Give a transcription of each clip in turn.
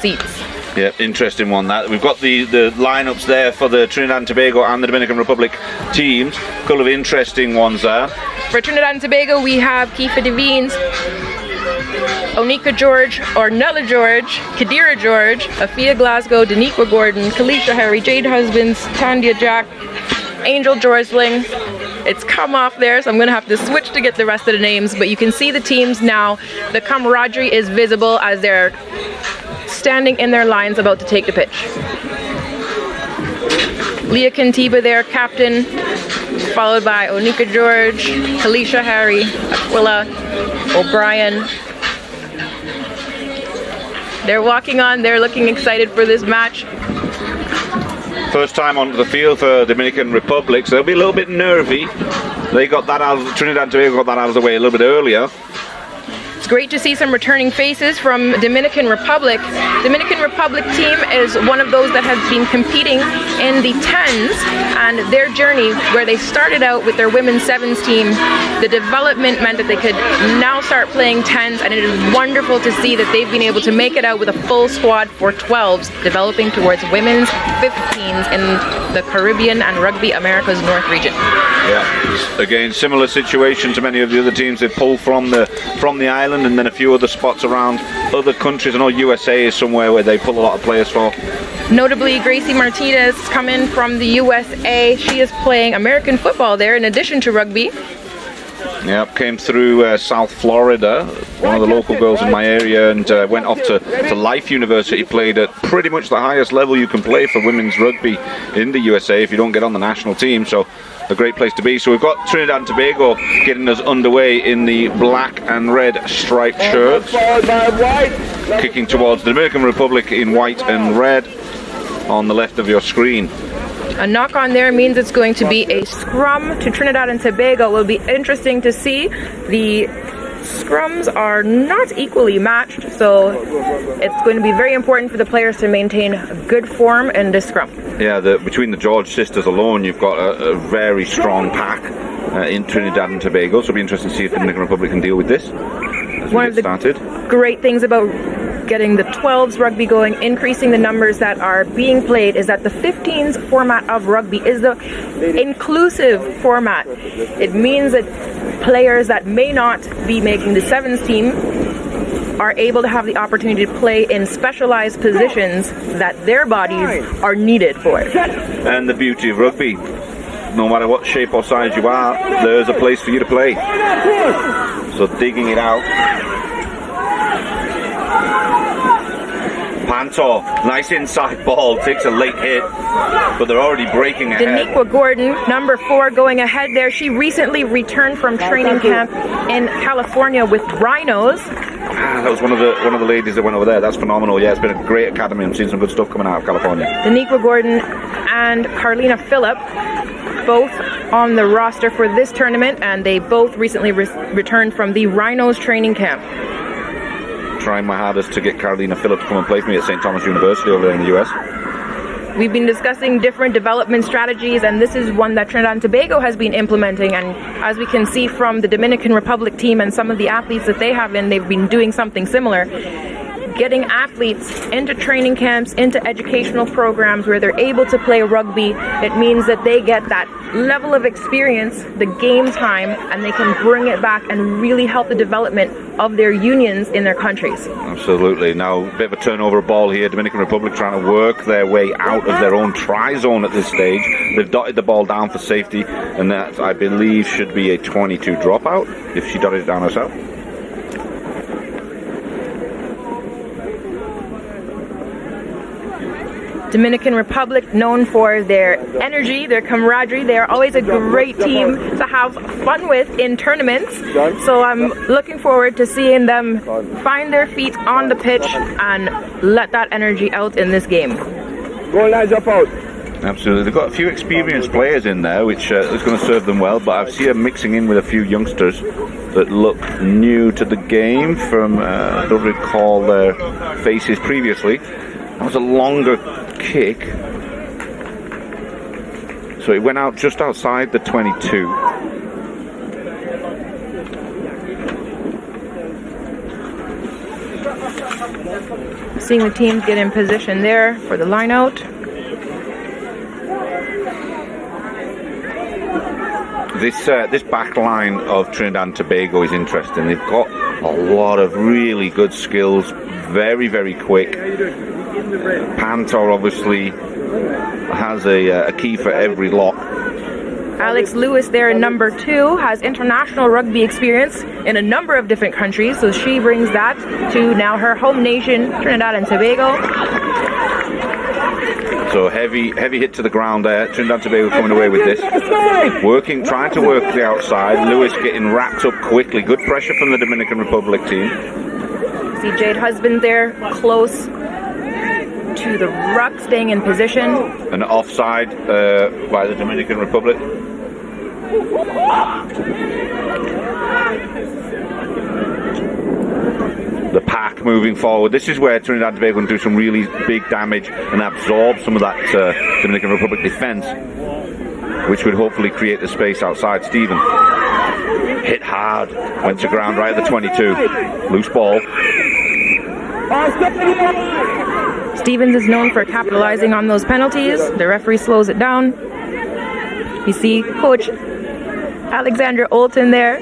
seats. Yeah, interesting one that. We've got the lineups there for the Trinidad and Tobago and the Dominican Republic teams. A couple of interesting ones there. For Trinidad and Tobago, we have Kiefer Devines, Onika George, Ornella George, Kadira George, Afia Glasgow, Daniqua Gordon, Kalisha Harry, Jade Husbands, Tandia Jack, Angel Jorsling. It's come off there, so I'm going to have to switch to get the rest of the names, but you can see the teams now. The camaraderie is visible as they're standing in their lines about to take the pitch. Leah Kantiba there, captain, followed by Onika George, Kalisha Harry, Aquila, O'Brien. They're walking on, they're looking excited for this match. First time onto the field for Dominican Republic, so they'll be a little bit nervy. They got that out of, Trinidad and Tobago got that out of the way a little bit earlier. It's great to see some returning faces from Dominican Republic. Dominican Republic team is one of those that have been competing in the 10s, and their journey where they started out with their women's 7s team, the development meant that they could now start playing 10s, and it is wonderful to see that they've been able to make it out with a full squad for 12s, developing towards women's 15s in the Caribbean and Rugby Americas North region. Yeah, again, similar situation to many of the other teams. They pull from the island, and then a few other spots around other countries. I know USA is somewhere where they pull a lot of players for. Notably, Gracie Martinez come in from the USA. She is playing American football there in addition to rugby. Yep, came through South Florida, one of the local girls in my area, and went off to Life University, played at pretty much the highest level you can play for women's rugby in the USA if you don't get on the national team. So a great place to be. So we've got Trinidad and Tobago getting us underway in the black and red striped shirts, kicking towards the Dominican Republic in white and red on the left of your screen. A knock on there means it's going to be a scrum to Trinidad and Tobago. It will be interesting to see. The scrums are not equally matched, so it's going to be very important for the players to maintain good form in this scrum. Yeah, between the George sisters alone, you've got a very strong pack in Trinidad and Tobago, so it'll be interesting to see if the Dominican Republic can deal with this as we get started. Great things about getting the 12s rugby going, increasing the numbers that are being played, is that the 15s format of rugby is the inclusive format. It means that players that may not be making the 7s team are able to have the opportunity to play in specialized positions that their bodies are needed for. And the beauty of rugby, no matter what shape or size you are, there's a place for you to play. So digging it out. Panto, nice inside ball, takes a late hit, but they're already breaking ahead. Daniqua Gordon, number 4, going ahead there. She recently returned from training camp in California with Rhinos. That was one of the ladies that went over there. That's phenomenal. Yeah, it's been a great academy. I'm seeing some good stuff coming out of California. Daniqua Gordon and Carlina Phillip, both on the roster for this tournament, and they both recently returned from the Rhinos training camp. Trying my hardest to get Carolina Phillips to come and play for me at St. Thomas University over there in the US. We've been discussing different development strategies, and this is one that Trinidad and Tobago has been implementing, and as we can see from the Dominican Republic team and some of the athletes that they have in, they've been doing something similar. Getting athletes into training camps, into educational programs where they're able to play rugby, it means that they get that level of experience, the game time, and they can bring it back and really help the development of their unions in their countries. Absolutely. Now, a bit of a turnover of ball here. Dominican Republic trying to work their way out of their own try zone at this stage. They've dotted the ball down for safety, and that, I believe, should be a 22 dropout if she dotted it down herself. Dominican Republic, known for their energy, their camaraderie. They are always a great team to have fun with in tournaments. So I'm looking forward to seeing them find their feet on the pitch and let that energy out in this game. Go lines up out. Absolutely. They've got a few experienced players in there, which is going to serve them well, but I see them mixing in with a few youngsters that look new to the game from, I don't recall their faces previously. That was a longer kick, so it went out just outside the 22. Seeing the teams get in position there for the line out. This back line of Trinidad and Tobago is interesting. They've got a lot of really good skills, very, very quick. Pantor obviously has a key for every lock. Alex Lewis there in number 2 has international rugby experience in a number of different countries, so she brings that to now her home nation, Trinidad and Tobago. So heavy hit to the ground there. Trinidad and Tobago coming away with this. Trying to work the outside. Lewis getting wrapped up quickly. Good pressure from the Dominican Republic team. See Jade Husband there, close to the ruck, staying in position. An offside by the Dominican Republic. The pack moving forward. This is where Trinidad and Tobago can do some really big damage and absorb some of that Dominican Republic defence, which would hopefully create the space outside. Stephen hit hard, went to ground right at the 22. Loose ball. Stevens is known for capitalizing on those penalties. The referee slows it down. You see Coach Alexander Olton there.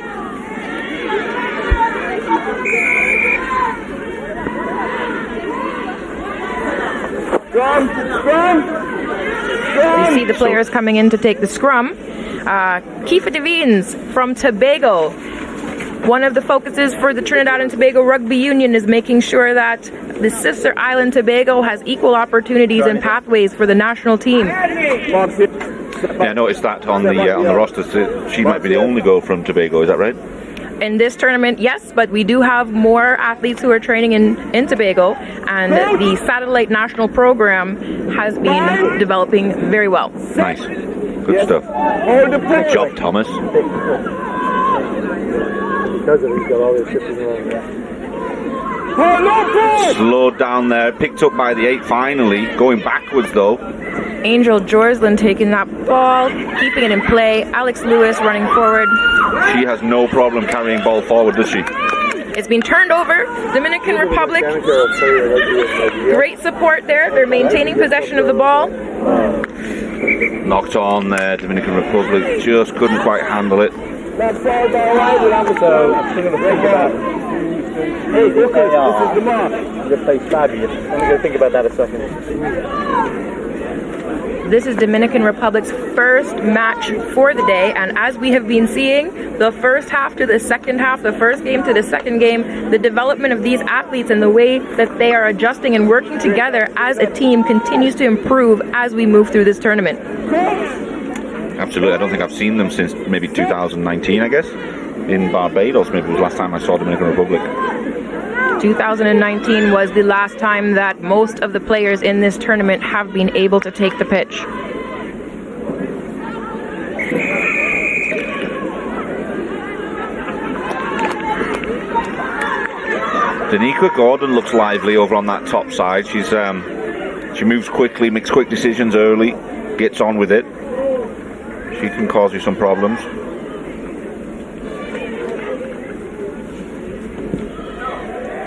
You see the players coming in to take the scrum. Kiefer Devines from Tobago. One of the focuses for the Trinidad and Tobago Rugby Union is making sure that the sister island Tobago has equal opportunities and pathways for the national team. Yeah, I noticed that on the roster. She might be the only girl from Tobago. Is that right? In this tournament, yes, but we do have more athletes who are training in Tobago, and the satellite national program has been developing very well. Nice. Good stuff. Good job, Thomas. Slowed down there, picked up by the 8 finally, going backwards though. Angel Jorsland taking that ball, keeping it in play. Alex Lewis running forward. She has no problem carrying ball forward, does she? It's been turned over. Dominican Republic. Great support there. They're maintaining possession of the ball. Knocked on there, Dominican Republic just couldn't quite handle it. Hey, Lucas, this is the mark. You play flabby. I'm going to think about that a second. This is Dominican Republic's first match for the day, and as we have been seeing, the first half to the second half, the first game to the second game, the development of these athletes and the way that they are adjusting and working together as a team continues to improve as we move through this tournament. Absolutely. I don't think I've seen them since maybe 2019, I guess, in Barbados. Maybe it was the last time I saw Dominican Republic. 2019 was the last time that most of the players in this tournament have been able to take the pitch. Danica Gordon looks lively over on that top side. She moves quickly, makes quick decisions early, gets on with it. She can cause you some problems.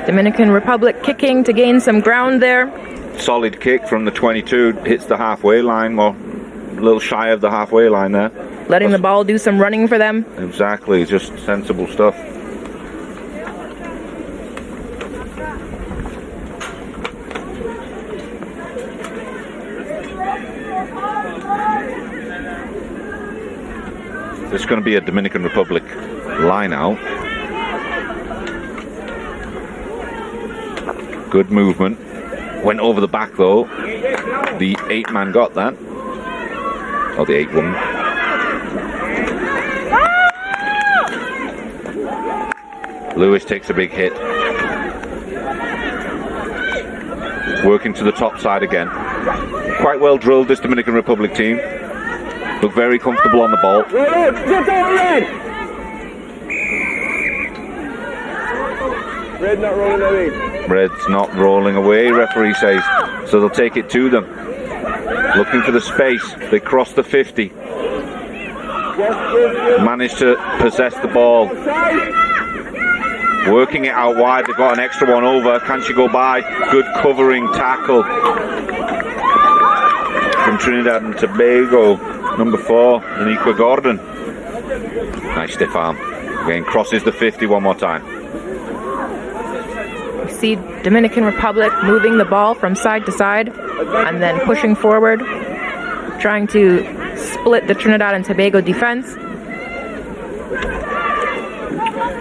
Dominican Republic kicking to gain some ground there. Solid kick from the 22, hits the halfway line, or a little shy of the halfway line there. Letting the ball do some running for them. Exactly, just sensible stuff. This is going to be a Dominican Republic line out. Good movement. Went over the back though. The 8-man got that. Or the 8-woman. Lewis takes a big hit. Working to the top side again. Quite well drilled, this Dominican Republic team. Look very comfortable on the ball. Red not rolling away. Red's not rolling away, referee says. So they'll take it to them. Looking for the space. They cross the 50. Managed to possess the ball. working it out wide. They've got an extra one over. Can she go by? Good covering tackle from Trinidad and Tobago. Number 4, Daniqua Gordon. Nice stiff arm. Again, crosses the 50 one more time. You see Dominican Republic moving the ball from side to side and then pushing forward, trying to split the Trinidad and Tobago defense.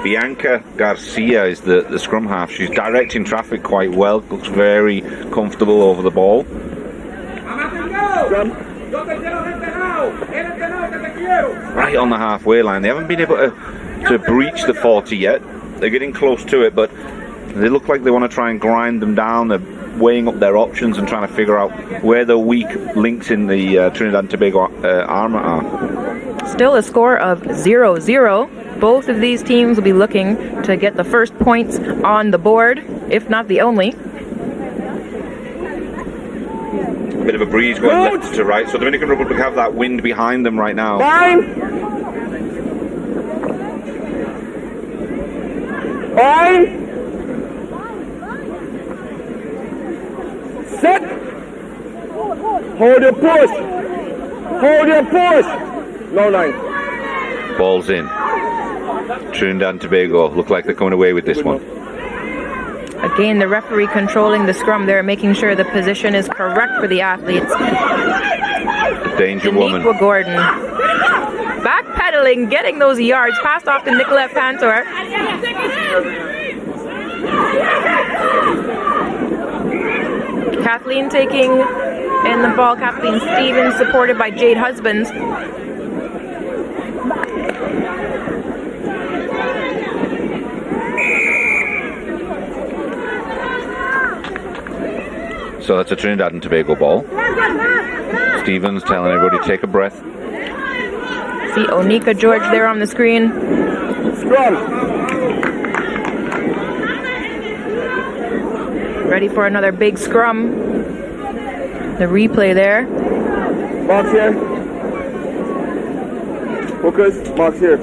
Bianca Garcia is the scrum half. She's directing traffic quite well. Looks very comfortable over the ball. Right on the halfway line. They haven't been able to breach the 40 yet. They're getting close to it, but they look like they want to try and grind them down. They're weighing up their options and trying to figure out where the weak links in the Trinidad and Tobago armour are. Still a score of 0-0. Both of these teams will be looking to get the first points on the board, if not the only. Bit of a breeze going left to right, so Dominican Republic have that wind behind them right now. Fine. Set. Hold your push. Hold your push. No line. Ball's in. Trinidad and Tobago look like they're coming away with this one. Again, the referee controlling the scrum there, making sure the position is correct for the athletes. The danger woman. Daniqua Gordon. Backpedaling, getting those yards, passed off to Nicolette Pantor. Kathleen taking in the ball. Kathleen Stevens, supported by Jade Husbands. So that's a Trinidad and Tobago ball. Stevens telling everybody to take a breath. See Onika George there on the screen. Scrum. Ready for another big scrum. The replay there. Box here. Focus. Box here.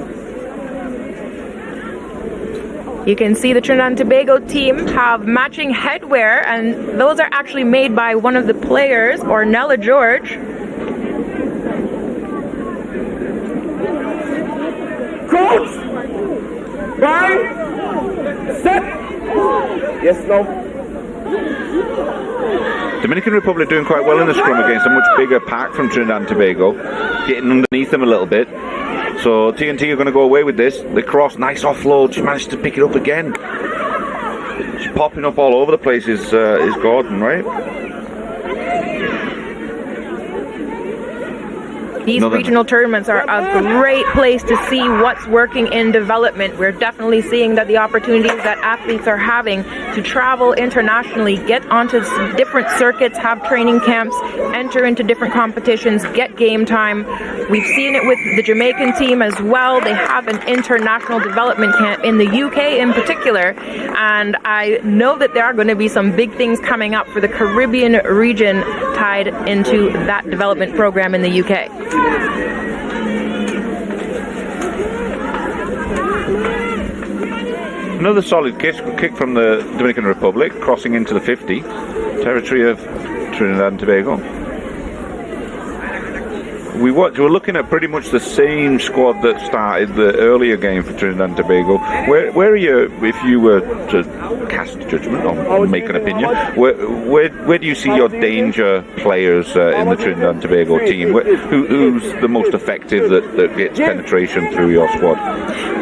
You can see the Trinidad and Tobago team have matching headwear, and those are actually made by one of the players, Ornella George. Coach. Fine. Set. Yes, no. Dominican Republic doing quite well in the scrum against a much bigger pack from Trinidad and Tobago, getting underneath them a little bit. So TNT are going to go away with this. The cross, nice offload. She managed to pick it up again. She's popping up all over the place. Is Gordon, right? These regional tournaments are a great place to see what's working in development. We're definitely seeing that the opportunities that athletes are having to travel internationally, get onto different circuits, have training camps, enter into different competitions, get game time. We've seen it with the Jamaican team as well. They have an international development camp in the UK in particular, and I know that there are going to be some big things coming up for the Caribbean region tied into that development program in the UK. Another solid kick from the Dominican Republic, crossing into the 50, territory of Trinidad and Tobago. We were looking at pretty much the same squad that started the earlier game for Trinidad and Tobago. Where are you, if you were to cast judgment or make an opinion, where do you see your danger players in the Trinidad and Tobago team? Who's the most effective that gets penetration through your squad?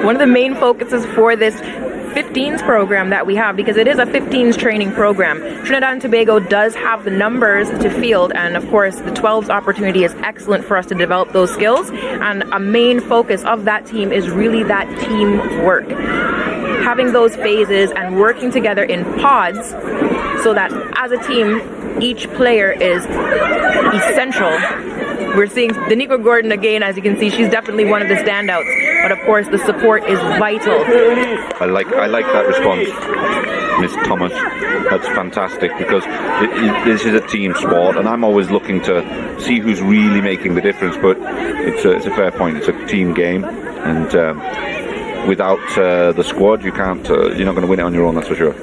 One of the main focuses for this 15s program that we have, because it is a 15s training program, Trinidad and Tobago does have the numbers to field, and of course the 12s opportunity is excellent for us to develop those skills, and a main focus of that team is really that teamwork, having those phases and working together in pods so that as a team each player is essential. We're seeing Daniqua Gordon again, as you can see, she's definitely one of the standouts. But of course, the support is vital. I like that response, Miss Thomas. That's fantastic, because this is a team sport, and I'm always looking to see who's really making the difference. But it's a fair point. It's a team game, and without the squad, you can't. You're not going to win it on your own. That's for sure.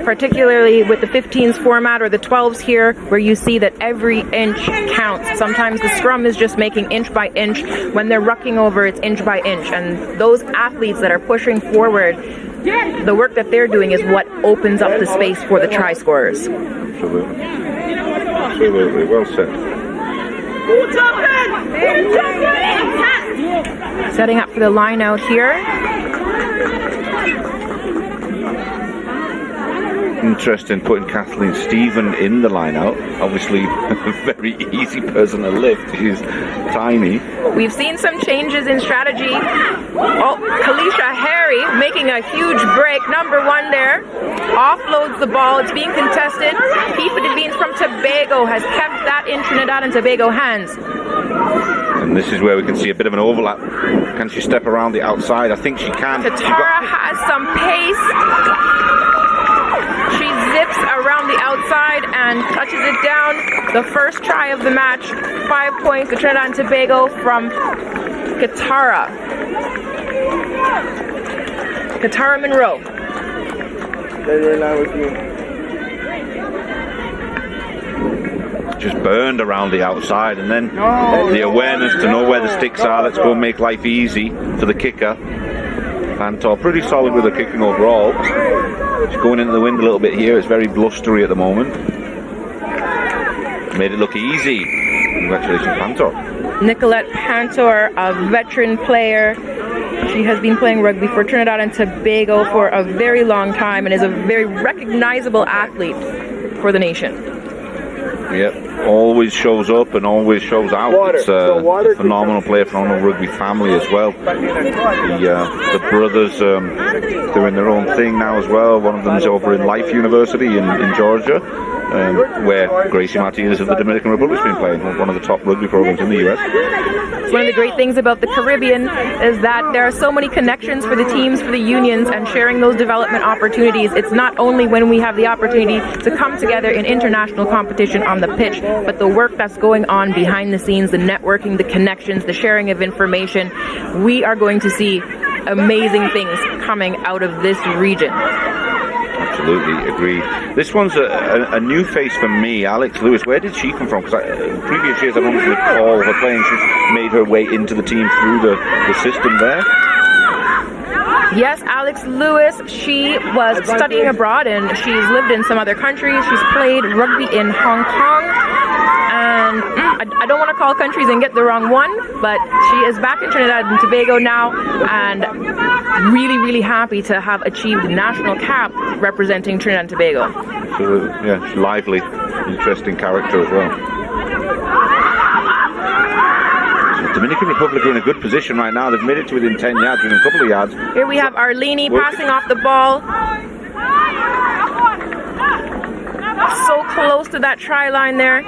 Particularly with the 15s format or the 12s here, where you see that every inch counts. Sometimes the scrum is just making inch by inch. When they're rucking over, it's inch by inch. And those athletes that are pushing forward, the work that they're doing is what opens up the space for the try scorers. Absolutely. Absolutely. Well said. Setting up for the line out here. Interesting putting Kathleen Stephen in the line out. Obviously a very easy person to lift. She's tiny. We've seen some changes in strategy. Oh, Kalisha Harry making a huge break. Number 1 there. Offloads the ball. It's being contested. Keepa Devines from Tobago has kept that in Trinidad and Tobago hands. And this is where we can see a bit of an overlap. Can she step around the outside? I think she can. Katara has some pace. She zips around the outside and touches it down. The first try of the match. 5 points to Trinidad and Tobago from Katara. Katara Monroe. Just burned around the outside, and then the awareness to know where the sticks are. Let's go and make life easy for the kicker. Pantor pretty solid with her kicking overall. She's going into the wind a little bit here. It's very blustery at the moment. Made it look easy. Congratulations, Pantor. Nicolette Pantor, a veteran player. She has been playing rugby for Trinidad and Tobago for a very long time and is a very recognizable athlete for the nation. Yep, always shows up and always shows out. It's a phenomenal player, phenomenal rugby family as well. The brothers doing their own thing now as well. One of them is over in Life University in Georgia, where Gracie Martinez of the Dominican Republic has been playing, one of the top rugby programs in the US. One of the great things about the Caribbean is that there are so many connections for the teams, for the unions, and sharing those development opportunities. It's not only when we have the opportunity to come together in international competition on the pitch, but the work that's going on behind the scenes, the networking, the connections, the sharing of information. We are going to see amazing things coming out of this region. Absolutely agree. This one's a new face for me, Alex Lewis. Where did she come from? Because in previous years I don't recall her playing. She's made her way into the team through the system there. Yes, Alex Lewis, she was studying abroad and she's lived in some other countries. She's played rugby in Hong Kong. And I don't want to call countries and get the wrong one, but she is back in Trinidad and Tobago now and really, really happy to have achieved the national cap representing Trinidad and Tobago. Absolutely, yeah, she's lively, interesting character as well. So Dominican Republic are in a good position right now. They've made it to within 10 yards, within a couple of yards. Here we have Arlene passing off the ball. So close to that try line there.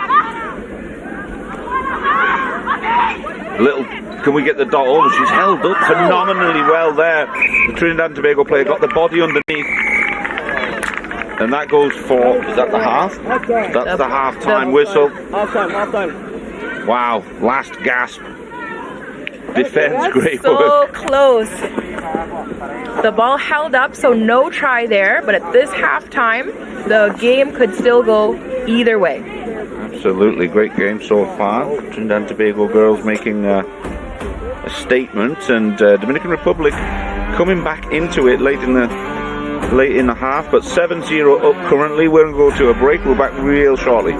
Can we get the dot over? She's held up phenomenally well there. The Trinidad and Tobago player got the body underneath. And that goes for, is that the half? That's the half-time whistle. Half-time. Wow, last gasp. Defense, great so work. Close. The ball held up, so no try there. But at this halftime, the game could still go either way. Absolutely, great game so far. Trinidad and Tobago girls making a statement, and Dominican Republic coming back into it late in the half, but 7-0 up currently. We're going to go to a break. We're back real shortly.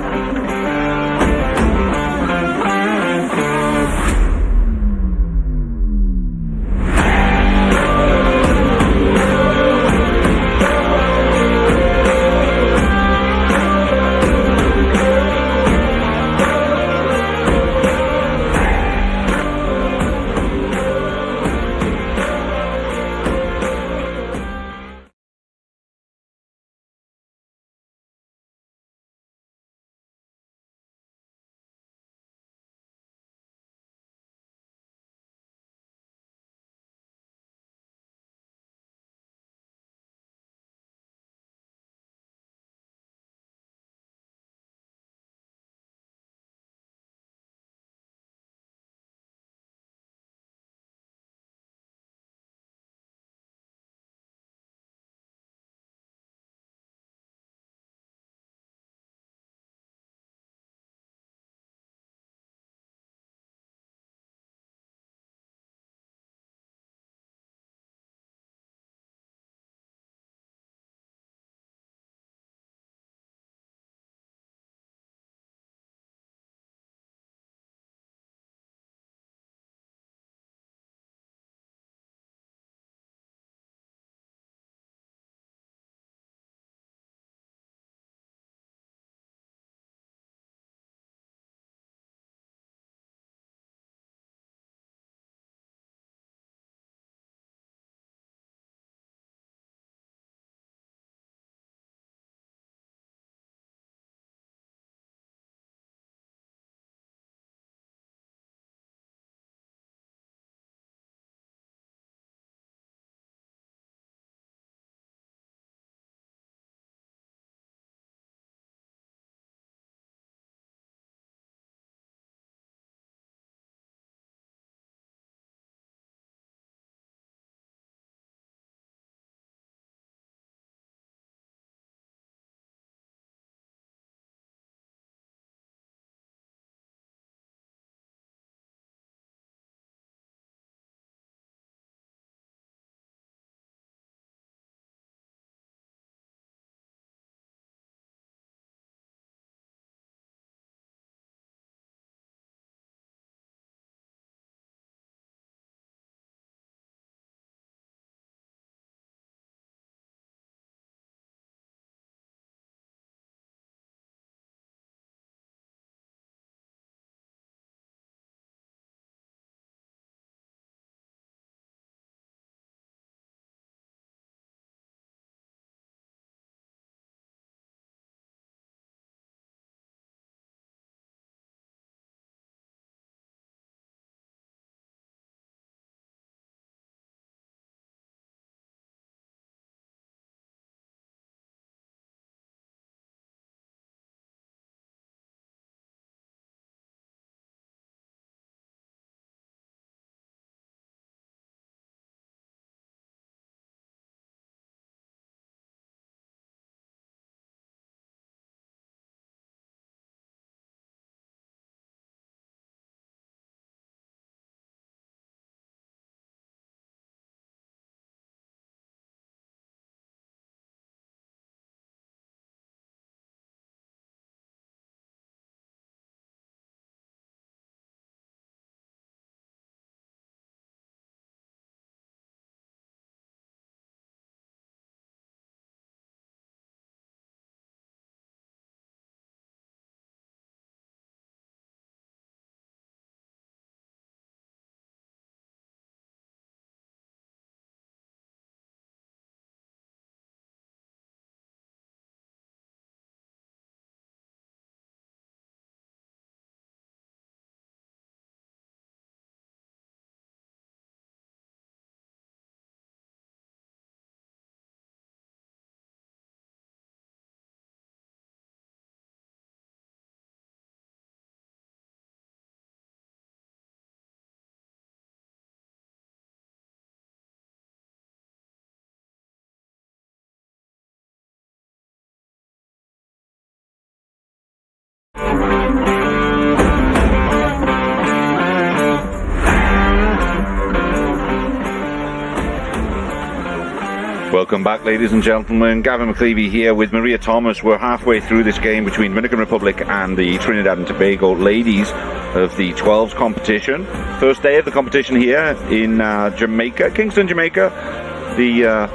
Welcome back, ladies and gentlemen. Gavin McLeavy here with Maria Thomas. We're halfway through this game between Dominican Republic and the Trinidad and Tobago ladies of the 12s competition. First day of the competition here in Jamaica, Kingston, Jamaica. The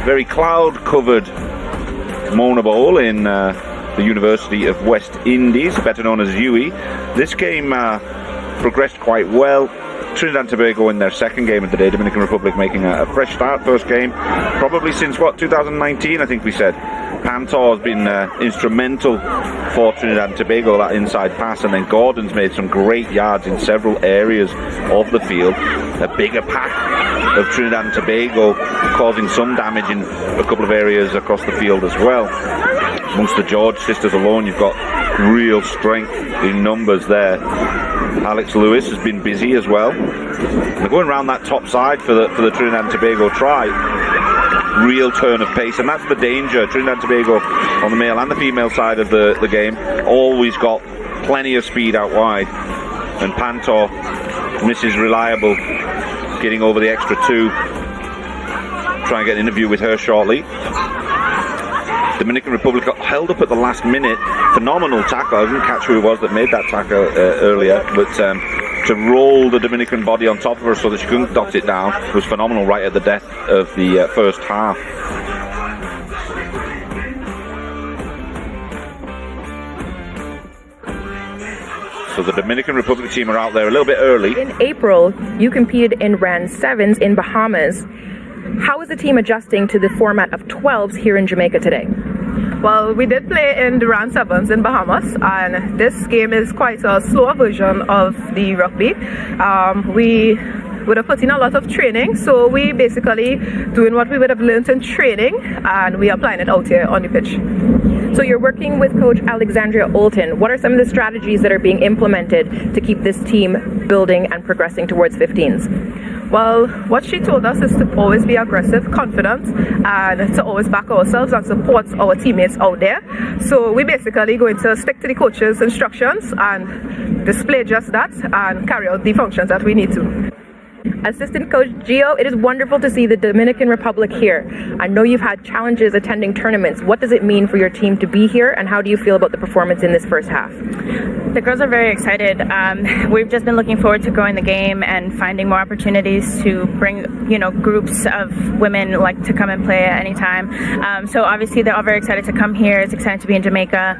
very cloud-covered Mona Bowl in the University of West Indies, better known as UWI. This game progressed quite well. Trinidad and Tobago in their second game of the day, Dominican Republic making a fresh start, first game, probably since, 2019, I think we said. Pantor has been instrumental for Trinidad and Tobago, that inside pass, and then Gordon's made some great yards in several areas of the field. A bigger pack of Trinidad and Tobago causing some damage in a couple of areas across the field as well. Amongst the George sisters alone, you've got real strength in numbers there. Alex Lewis has been busy as well. They're going around that top side for the Trinidad and Tobago try. Real turn of pace, and that's the danger. Trinidad and Tobago on the male and the female side of the game always got plenty of speed out wide, and Pantor, Mrs. Reliable, getting over the extra 2. Try and get an interview with her shortly. Dominican Republic got held up at the last minute. Phenomenal tackle. I didn't catch who it was that made that tackle earlier, but to roll the Dominican body on top of her so that she couldn't dot it down was phenomenal right at the death of the first half. So the Dominican Republic team are out there a little bit early. In April, you competed in round 7s in Bahamas. How is the team adjusting to the format of 12s here in Jamaica today? Well, we did play in the round 7s in Bahamas, and this game is quite a slower version of the rugby. We would have put in a lot of training, so we basically doing what we would have learned in training, and we are applying it out here on the pitch. So you're working with Coach Alexandria Olton. What are some of the strategies that are being implemented to keep this team building and progressing towards 15s? Well, what she told us is to always be aggressive, confident, and to always back ourselves and support our teammates out there. So we're basically going to stick to the coach's instructions and display just that and carry out the functions that we need to. Assistant Coach Gio, it is wonderful to see the Dominican Republic here. I know you've had challenges attending tournaments. What does it mean for your team to be here, and how do you feel about the performance in this first half? The girls are very excited. We've just been looking forward to growing the game and finding more opportunities to bring, groups of women like to come and play at any time. So obviously they're all very excited to come here. It's exciting to be in Jamaica.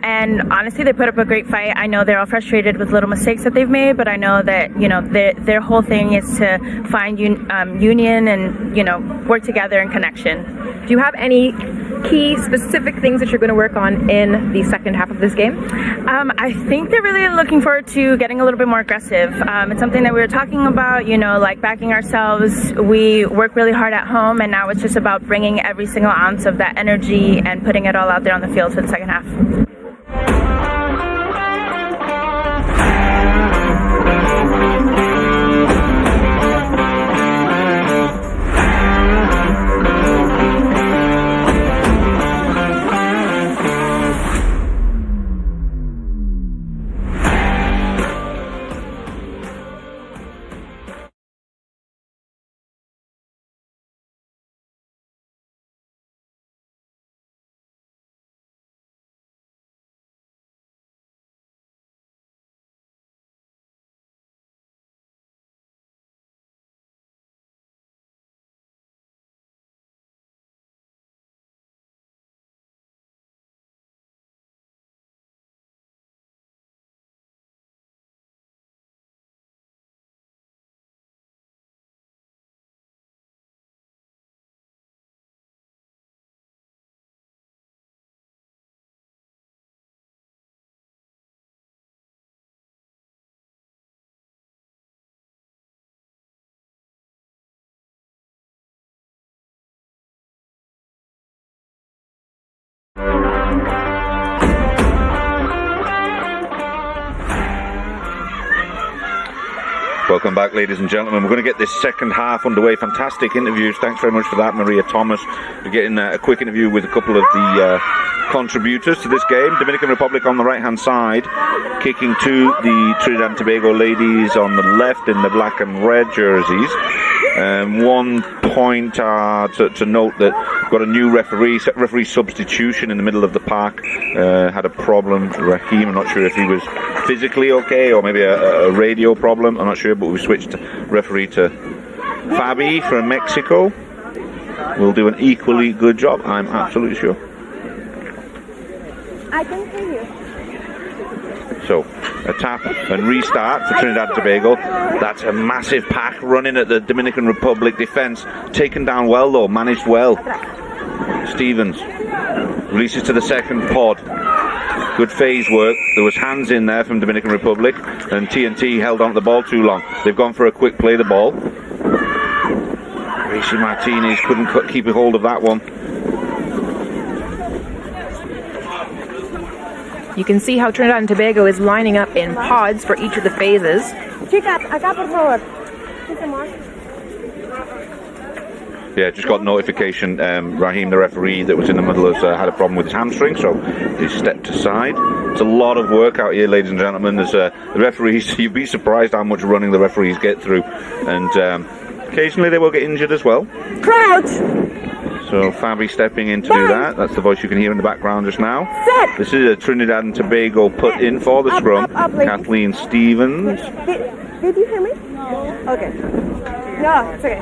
And honestly, they put up a great fight. I know they're all frustrated with little mistakes that they've made, but I know that, their whole thing is to find union and, work together and connection. Do you have any key specific things that you're going to work on in the second half of this game? I think they're really looking forward to getting a little bit more aggressive. It's something that we were talking about, like backing ourselves. We work really hard at home, and now it's just about bringing every single ounce of that energy and putting it all out there on the field for the second half. Welcome back, ladies and gentlemen. We're going to get this second half underway. Fantastic interviews. Thanks very much for that, Maria Thomas. We're getting a quick interview with a couple of the contributors to this game. Dominican Republic on the right-hand side, kicking to the Trinidad and Tobago ladies on the left in the black and red jerseys. 1 point to note that we've got a new referee substitution in the middle of the park. Had a problem. Raheem, I'm not sure if he was physically okay or maybe a radio problem. I'm not sure, but we switched referee to Fabi from Mexico. Will do an equally good job, I'm absolutely sure. I can hear you. So, a tap and restart for Trinidad and Tobago. That's a massive pack running at the Dominican Republic defence. Taken down well though, managed well. Stevens releases to the second pod. Good phase work. There was hands in there from Dominican Republic, and TNT held on to the ball too long. They've gone for a quick play the ball. Gracie Martinez couldn't keep a hold of that one. You can see how Trinidad and Tobago is lining up in pods for each of the phases. Chicas, acá por favor. Yeah, just got notification. Raheem, the referee that was in the middle, has had a problem with his hamstring, so he stepped aside. It's a lot of work out here, ladies and gentlemen. There's the referees. You'd be surprised how much running the referees get through, and occasionally they will get injured as well. Crouch. So Fabi stepping in to do that. That's the voice you can hear in the background just now. Set. This is a Trinidad and Tobago put in for the scrum. Up, Kathleen Stevens. Did you hear me? No. Okay. No, it's okay.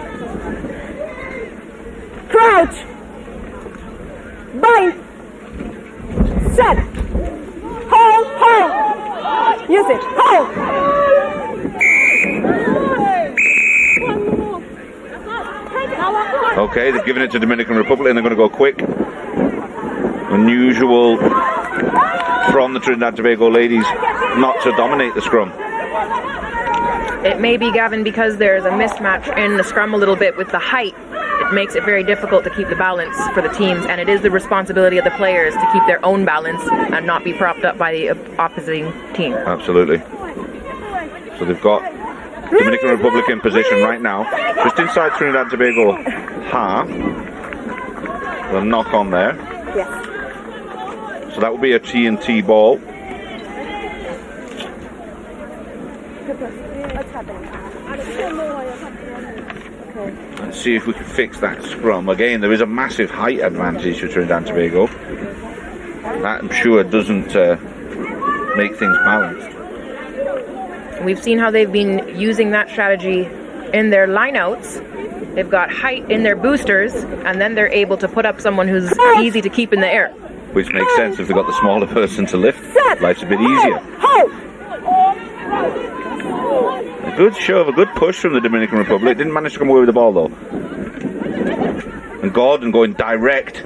Crouch. Bind. Set. Hold. Use it. Hold. Okay, they've given it to Dominican Republic and they're going to go quick. Unusual from the Trinidad and Tobago ladies not to dominate the scrum. It may be, Gavin, because there's a mismatch in the scrum a little bit with the height. It makes it very difficult to keep the balance for the teams, and it is the responsibility of the players to keep their own balance and not be propped up by the opposing team. Absolutely. So they've got Dominican Republic in position right now, just inside Trinidad and Tobago half. The knock on there. Yes. So that will be a TNT ball. What's happening? Okay. Let's see if we can fix that scrum. Again, there is a massive height advantage for Trinidad and Tobago. That, I'm sure, doesn't make things balanced. We've seen how they've been using that strategy in their lineouts. They've got height in their boosters, and then they're able to put up someone who's easy to keep in the air. Which makes sense if they've got the smaller person to lift. Life's a bit easier. A good shove, a good push from the Dominican Republic. Didn't manage to come away with the ball though. And Gordon going direct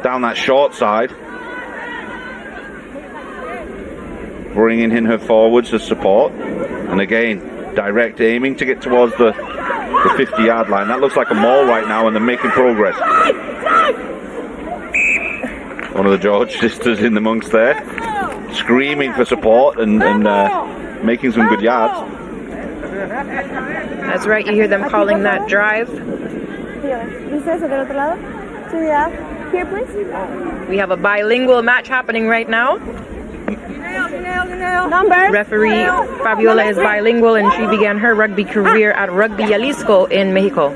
down that short side. Bringing in her forwards as support. And again, direct aiming to get towards the 50-yard line. That looks like a maul right now, and they're making progress. One of the George sisters in amongst there, screaming for support and making some good yards. That's right, you hear them calling that drive. Here, please. We have a bilingual match happening right now. Number. Referee Fabiola is bilingual, and she began her rugby career at Rugby Jalisco in Mexico.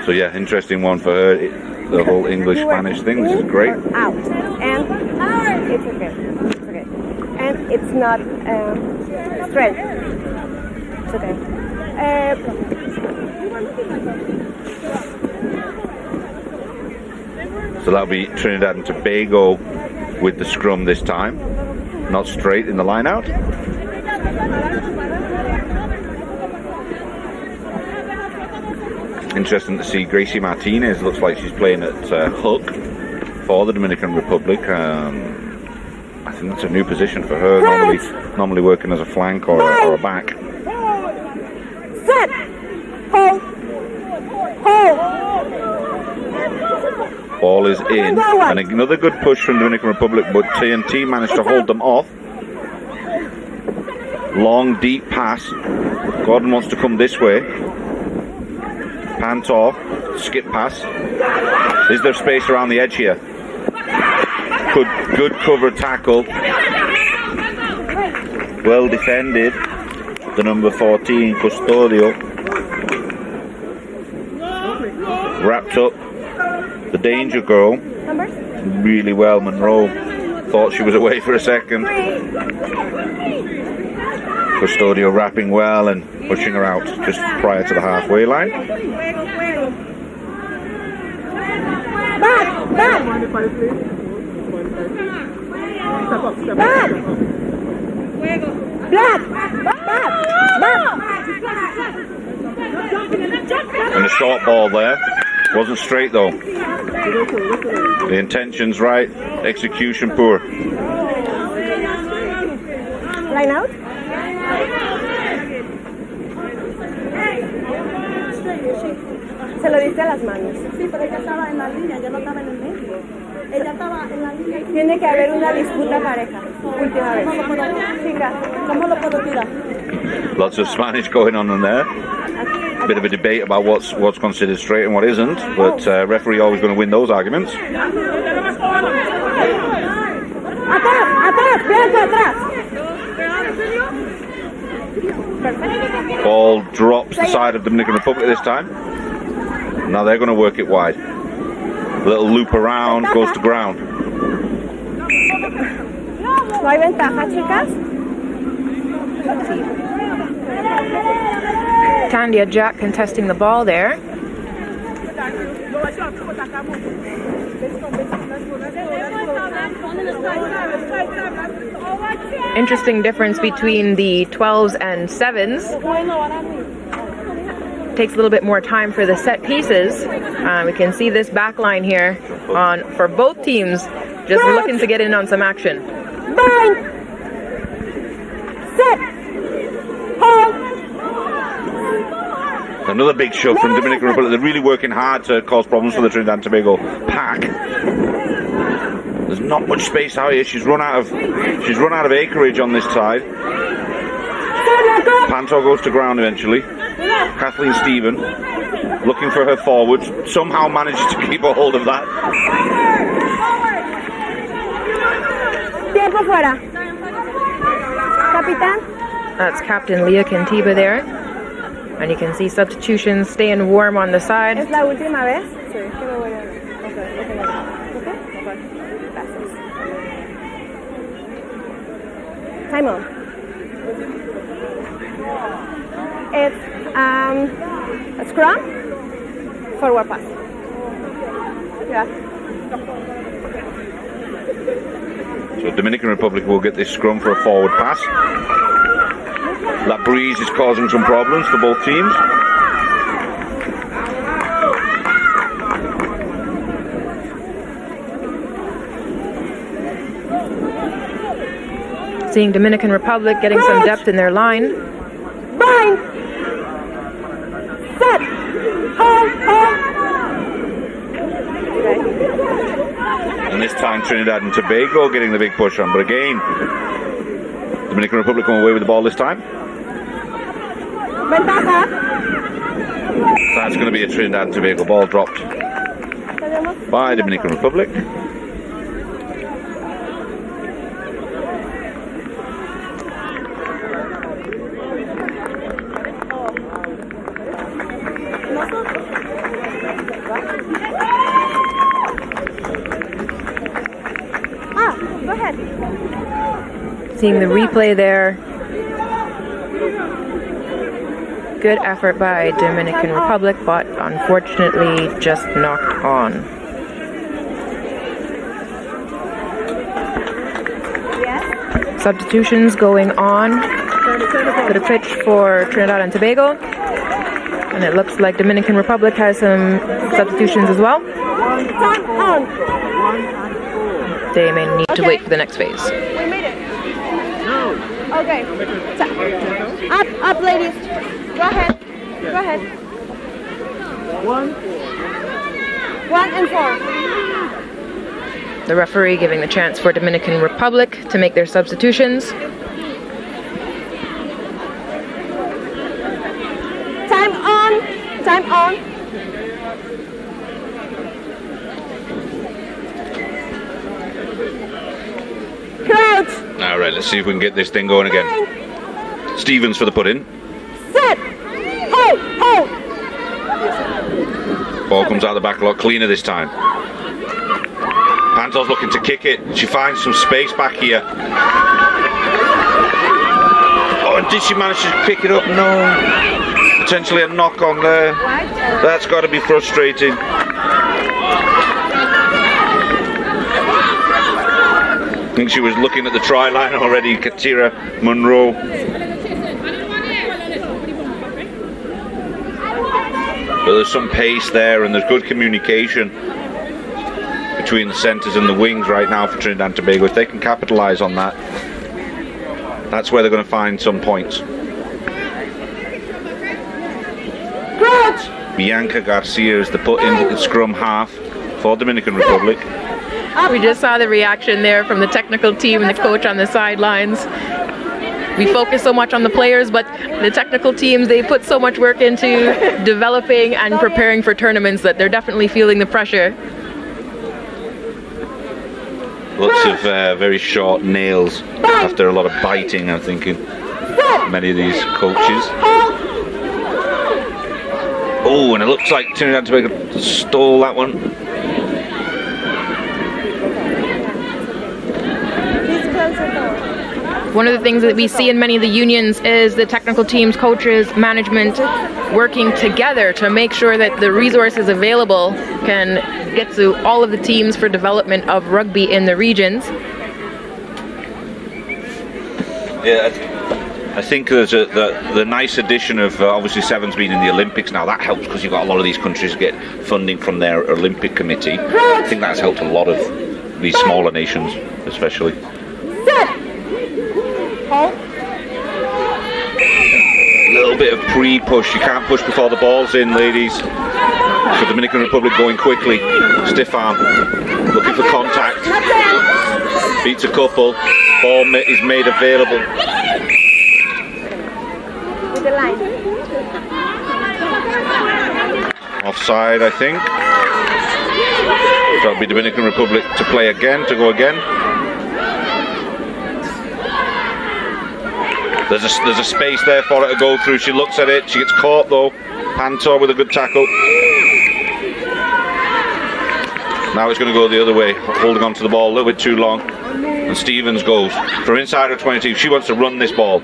So yeah, interesting one for her. The whole English-Spanish thing. This is great. Out. And it's okay. It's okay. And it's not strength. It's okay. So that'll be Trinidad and Tobago with the scrum this time. Not straight in the line out. Interesting to see Gracie Martinez. Looks like she's playing at hook for the Dominican Republic. I think that's a new position for her. Normally working as a flank or a back. Set. Hold. Ball is in, and another good push from the Dominican Republic, but TNT managed to hold them off. Long, deep pass. Gordon wants to come this way. Pantor, skip pass. Is there space around the edge here? Good cover tackle. Well defended. The number 14, Custodio. Wrapped up the danger girl really well. Monroe thought she was away for a second. Custodio wrapping well and pushing her out just prior to the halfway line. And a short ball there. Wasn't straight though. The intention's right, execution poor. Line out. Se lo diste a las manos. Sí, pero ella estaba en la línea, ya no estaba en el medio. Ella estaba en la línea. Tiene que haber una disputa pareja. Última vez. Sí, gracias. ¿Cómo lo puedo tirar? Lots of Spanish going on in there. A bit of a debate about what's considered straight and what isn't, but referee always going to win those arguments. Ball drops the side of Dominican Republic this time. Now they're going to work it wide. A little loop around, goes to ground. ¿No hay ventaja, chicas? Tandia Jack contesting the ball there. Interesting difference between the 12s and 7s. Takes a little bit more time for the set pieces. We can see this back line here for both teams just looking to get in on some action. Bind. Set. Hold. Another big shove from Dominican Republic. They're really working hard to cause problems for the Trinidad and Tobago pack. There's not much space out here. She's run out of acreage on this side. Pantor goes to ground eventually. Kathleen Stephen looking for her forwards. Somehow manages to keep a hold of that. Tiempo fuera. Capitán. That's Captain Leah Kintiba there. And you can see substitutions staying warm on the side. ¿Es la última vez? Sí. Time on. It's a scrum, forward pass. Yeah. So Dominican Republic will get this scrum for a forward pass. That breeze is causing some problems for both teams. Seeing Dominican Republic getting some depth in their line. Bind. Set. Hold. And this time Trinidad and Tobago getting the big push on. But again, Dominican Republic going away with the ball this time. Ventaja. That's going to be a Trinidad and Tobago ball dropped by Dominican Republic. Go ahead. Seeing the replay there. Good effort by Dominican Republic, but unfortunately just knocked on. Substitutions going on for the pitch for Trinidad and Tobago. And it looks like Dominican Republic has some substitutions as well. They may need to wait for the next phase. We made it. Okay. Up, ladies. Go ahead. One and four. The referee giving the chance for Dominican Republic to make their substitutions. All right, let's see if we can get this thing going again. Stevens for the put-in. Set. Hold. Hold. Ball comes out of the back a lot cleaner this time. Pantor's looking to kick it. She finds some space back here. Oh, and did she manage to pick it up? No. Potentially a knock on there. That's got to be frustrating. I think she was looking at the try line already, Katira Monroe. But there's some pace there and there's good communication between the centres and the wings right now for Trinidad and Tobago. If they can capitalise on that, that's where they're going to find some points. Bianca Garcia is the put-in scrum half for Dominican Republic. We just saw the reaction there from the technical team and the coach on the sidelines. We focus so much on the players, but the technical teams, they put so much work into developing and preparing for tournaments that they're definitely feeling the pressure. Lots of very short nails after a lot of biting, I'm thinking, many of these coaches. Oh, and it looks like Trinidad and Tobago stole that one. One of the things that we see in many of the unions is the technical teams, coaches, management working together to make sure that the resources available can get to all of the teams for development of rugby in the regions. Yeah, I think there's the nice addition of obviously Sevens being in the Olympics now. That helps because you've got a lot of these countries get funding from their Olympic committee. I think that's helped a lot of these smaller nations, especially. A little bit of pre-push. You can't push before the ball's in, ladies. So Dominican Republic going quickly. Stiff arm. Looking for contact. Beats a couple. Ball is made available. Offside, I think. That'll be Dominican Republic to play again, to go again. There's a space there for her to go through. She looks at it. She gets caught though. Pantor with a good tackle. Now it's going to go the other way, holding on to the ball a little bit too long. And Stevens goes from inside her 22. She wants to run this ball.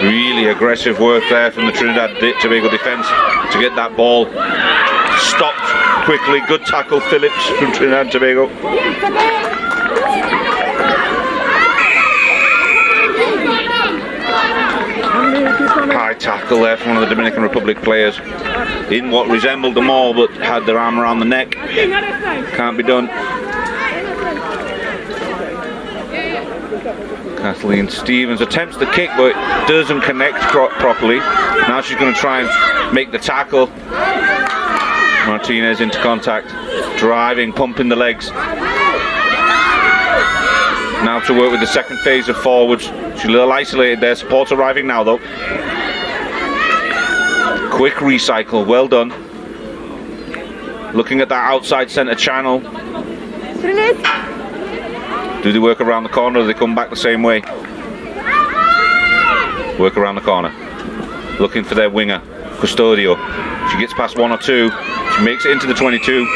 Really aggressive work there from the Trinidad Tobago defence to get that ball stopped quickly. Good tackle, Phillips from Trinidad and Tobago. High tackle there from one of the Dominican Republic players in what resembled the maul but had their arm around the neck. Can't be done. Kathleen Stevens attempts the kick but doesn't connect properly. Now she's going to try and make the tackle. Martinez into contact, driving, pumping the legs. Now to work with the second phase of forwards. She's a little isolated there. Support arriving now though. Quick recycle, well done. Looking at that outside centre channel. Do they work around the corner or do they come back the same way? Work around the corner. Looking for their winger, Custodio. She gets past one or two. She makes it into the 22.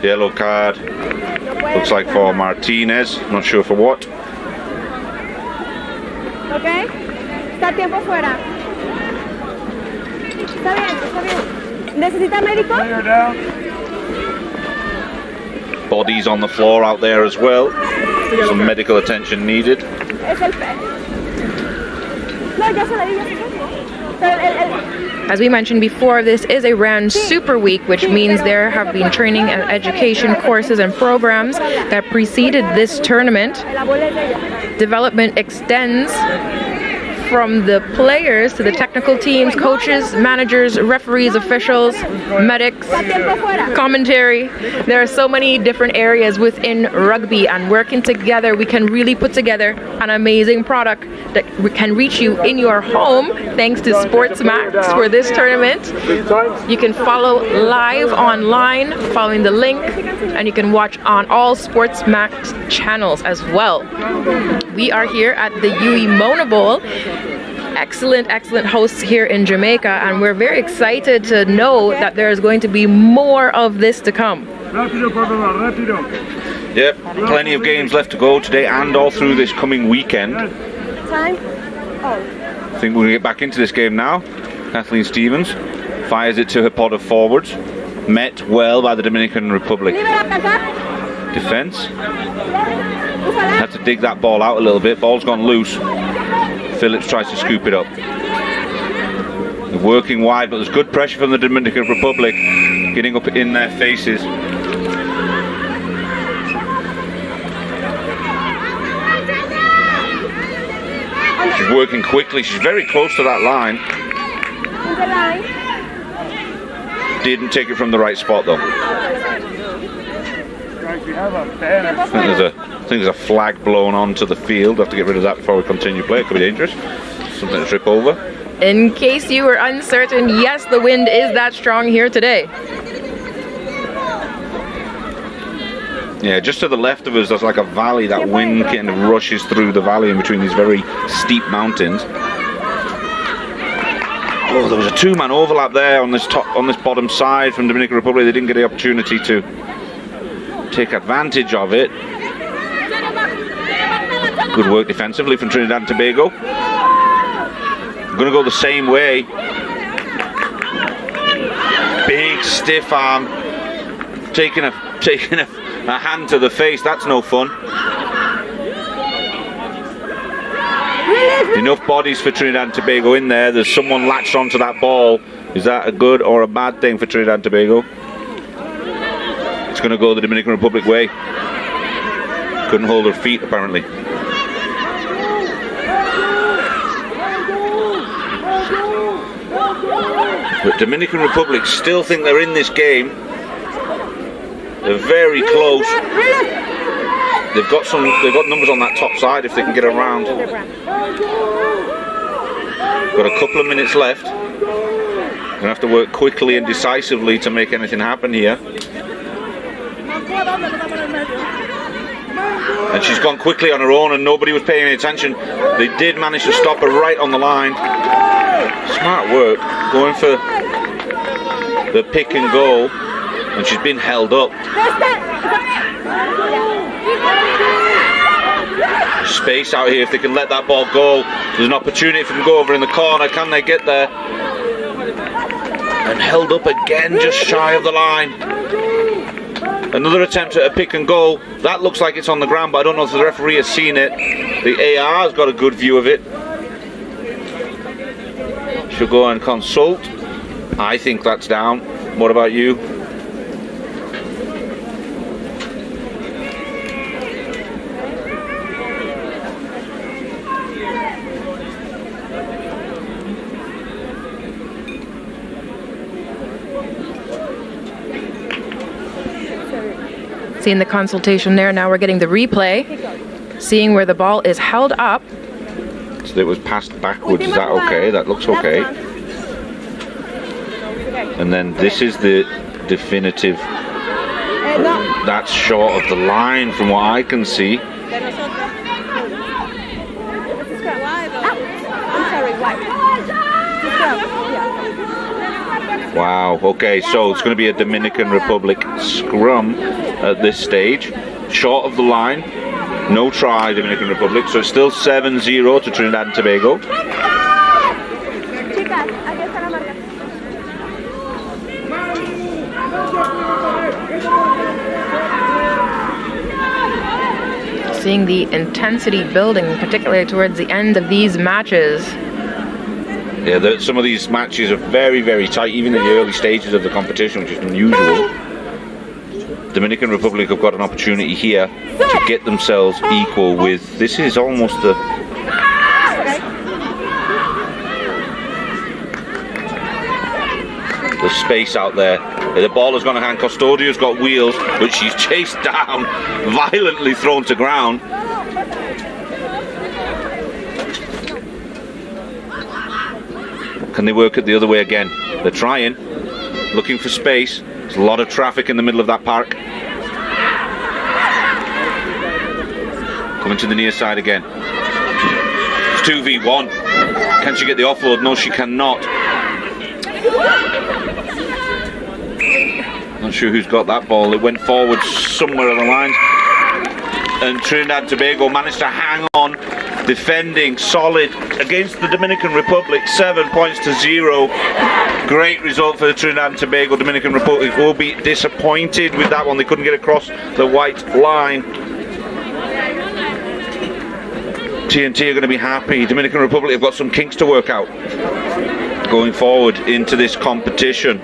Yellow card. Looks like for Martinez. Not sure for what. Okay. Está tiempo fuera. Está bien, está bien. ¿Necesita médico? Bodies on the floor out there as well. Some medical attention needed. As we mentioned before, this is a round super week, which means there have been training and education courses and programs that preceded this tournament. Development extends from the players to the technical teams, coaches, managers, referees, officials, medics, commentary. There are so many different areas within rugby, and working together we can really put together an amazing product that can reach you in your home thanks to Sports Max for this tournament. You can follow live online following the link, and you can watch on all Sports Max channels as well. We are here at the Mona Bowl. Excellent hosts here in Jamaica, and we're very excited to know that there's going to be more of this to come. Yep, plenty of games left to go today and all through this coming weekend. Time? Oh. I think we're going to get back into this game now. Kathleen Stevens fires it to her pod of forwards. Met well by the Dominican Republic defence. Had to dig that ball out a little bit. Ball's gone loose. Phillips tries to scoop it up. They're working wide, but there's good pressure from the Dominican Republic getting up in their faces. She's working quickly. She's very close to that line. Didn't take it from the right spot though. I think there's a flag blown onto the field. Have to get rid of that before we continue play. It could be dangerous. Something to trip over. In case you were uncertain, yes, the wind is that strong here today. Yeah, just to the left of us, there's like a valley. That wind kind of rushes through the valley in between these very steep mountains. Oh, there was a two-man overlap there on this bottom side from Dominican Republic. They didn't get the opportunity to take advantage of it. Good work defensively from Trinidad and Tobago. Going to go the same way. Big stiff arm, taking a hand to the face. That's no fun. Enough bodies for Trinidad and Tobago in there. There's someone latched onto that ball. Is that a good or a bad thing for Trinidad and Tobago? It's going to go the Dominican Republic way. Couldn't hold her feet apparently. But Dominican Republic still think they're in this game. They're very close. They've got numbers on that top side if they can get around. Got a couple of minutes left. Gonna have to work quickly and decisively to make anything happen here. And she's gone quickly on her own and nobody was paying any attention. They did manage to stop her right on the line. Smart work, going for the pick and goal, and she's been held up. Space out here if they can let that ball go. There's an opportunity for them to go over in the corner. Can they get there? And held up again, just shy of the line. Another attempt at a pick and goal. That looks like it's on the ground, but I don't know if the referee has seen it. The AR has got a good view of it. She'll go and consult. I think that's down. What about you? Seeing the consultation there, now we're getting the replay, seeing where the ball is held up. So it was passed backwards. Is that okay? That looks okay. And then this is the definitive. That's short of the line from what I can see. Wow, okay, so it's going to be a Dominican Republic scrum at this stage. Short of the line, no try Dominican Republic, so it's still 7-0 to Trinidad and Tobago. Seeing the intensity building, particularly towards the end of these matches. Yeah, some of these matches are very, very tight, even in the early stages of the competition, which is unusual. Dominican Republic have got an opportunity here to get themselves equal with, this is almost the There's space out there. The ball has gone to hand. Custodia's got wheels, but she's chased down, violently thrown to ground. Can they work it the other way again? They're trying, looking for space. There's a lot of traffic in the middle of that park. Coming to the near side again. It's 2v1. Can she get the offload? No, she cannot. Not sure who's got that ball. It went forward somewhere on the line. And Trinidad and Tobago managed to hang on, defending solid against the Dominican Republic, 7 points to 0. Great result for the Trinidad and Tobago. Dominican Republic will be disappointed with that one. They couldn't get across the white line. TNT are going to be happy. Dominican Republic have got some kinks to work out going forward into this competition.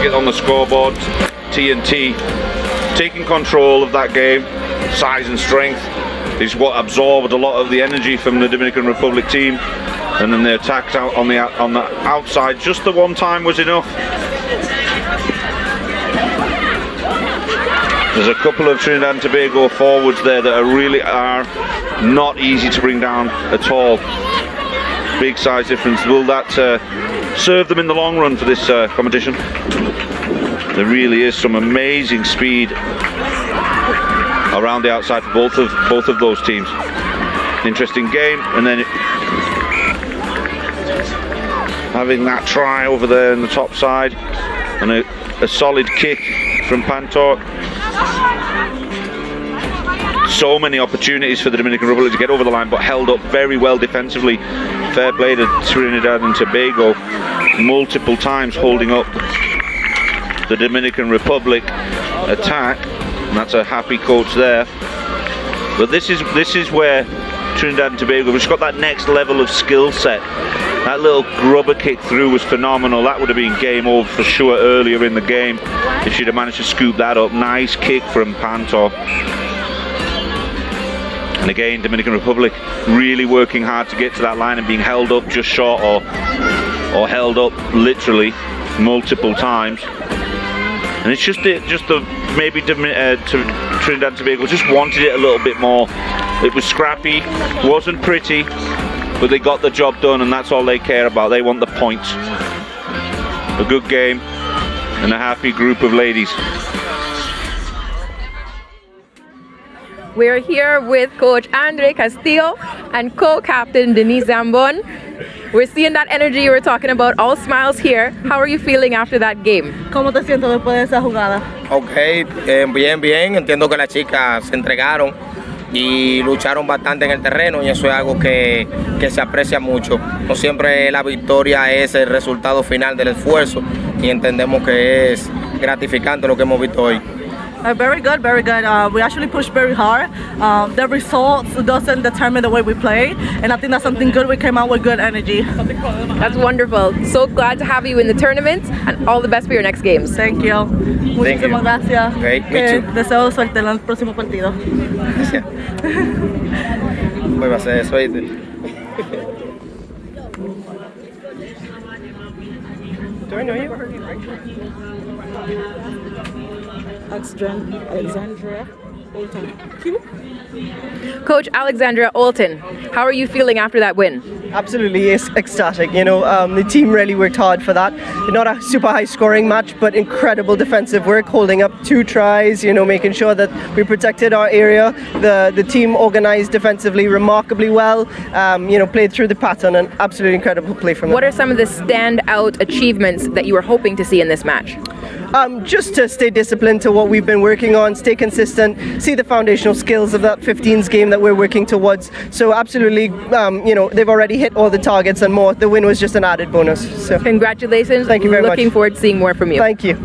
Get on the scoreboard. TNT taking control of that game. Size and strength is what absorbed a lot of the energy from the Dominican Republic team, and then they attacked out on the outside. Just the one time was enough. There's a couple of Trinidad and Tobago forwards there that really are not easy to bring down at all. Big size difference. Will that serve them in the long run for this competition? There really is some amazing speed around the outside for both of those teams. Interesting game, and then having that try over there in the top side, and a solid kick from Pantork. So many opportunities for the Dominican Republic to get over the line, but held up very well defensively. Fair play to Trinidad and Tobago, multiple times holding up the Dominican Republic attack. And that's a happy coach there. But this is where Trinidad and Tobago has got that next level of skill set. That little grubber kick through was phenomenal. That would have been game over for sure earlier in the game if she'd have managed to scoop that up. Nice kick from Pantor. And again, Dominican Republic really working hard to get to that line and being held up just short or held up literally multiple times. And it's just maybe Trinidad and Tobago just wanted it a little bit more. It was scrappy, wasn't pretty, but they got the job done, and that's all they care about. They want the points. A good game and a happy group of ladies. We're here with Coach Andre Castillo and co-captain Denise Zambon. We're seeing that energy you were talking about, all smiles here. How are you feeling after that game? ¿Cómo te sientes después de esa jugada? Ok, bien. Entiendo que las chicas se entregaron y lucharon bastante en el terreno, y eso es algo que se aprecia mucho. No siempre la victoria es el resultado final del esfuerzo, y entendemos que es gratificante lo que hemos visto hoy. Very good. We actually pushed very hard. The results doesn't determine the way we play, and I think that's something good. We came out with good energy. That's wonderful. So glad to have you in the tournament, and all the best for your next games. Thank you. Muchísimas gracias. Okay, me too. Deseo suerte en el próximo partido. Gracias. Voy a hacer eso, ¿viste? Do I know you? Alexandria Olton. Coach Alexandria Olton, how are you feeling after that win? Absolutely ecstatic. The team really worked hard for that. Not a super high scoring match, but incredible defensive work, holding up 2 tries, making sure that we protected our area. The team organized defensively remarkably well, played through the pattern, and absolutely incredible play from them. What are some of the standout achievements that you were hoping to see in this match? Just to stay disciplined to what we've been working on, stay consistent, see the foundational skills of that 15s game that we're working towards. So absolutely, they've already hit all the targets and more. The win was just an added bonus. So congratulations. Thank you very much. Looking forward to seeing more from you. Thank you.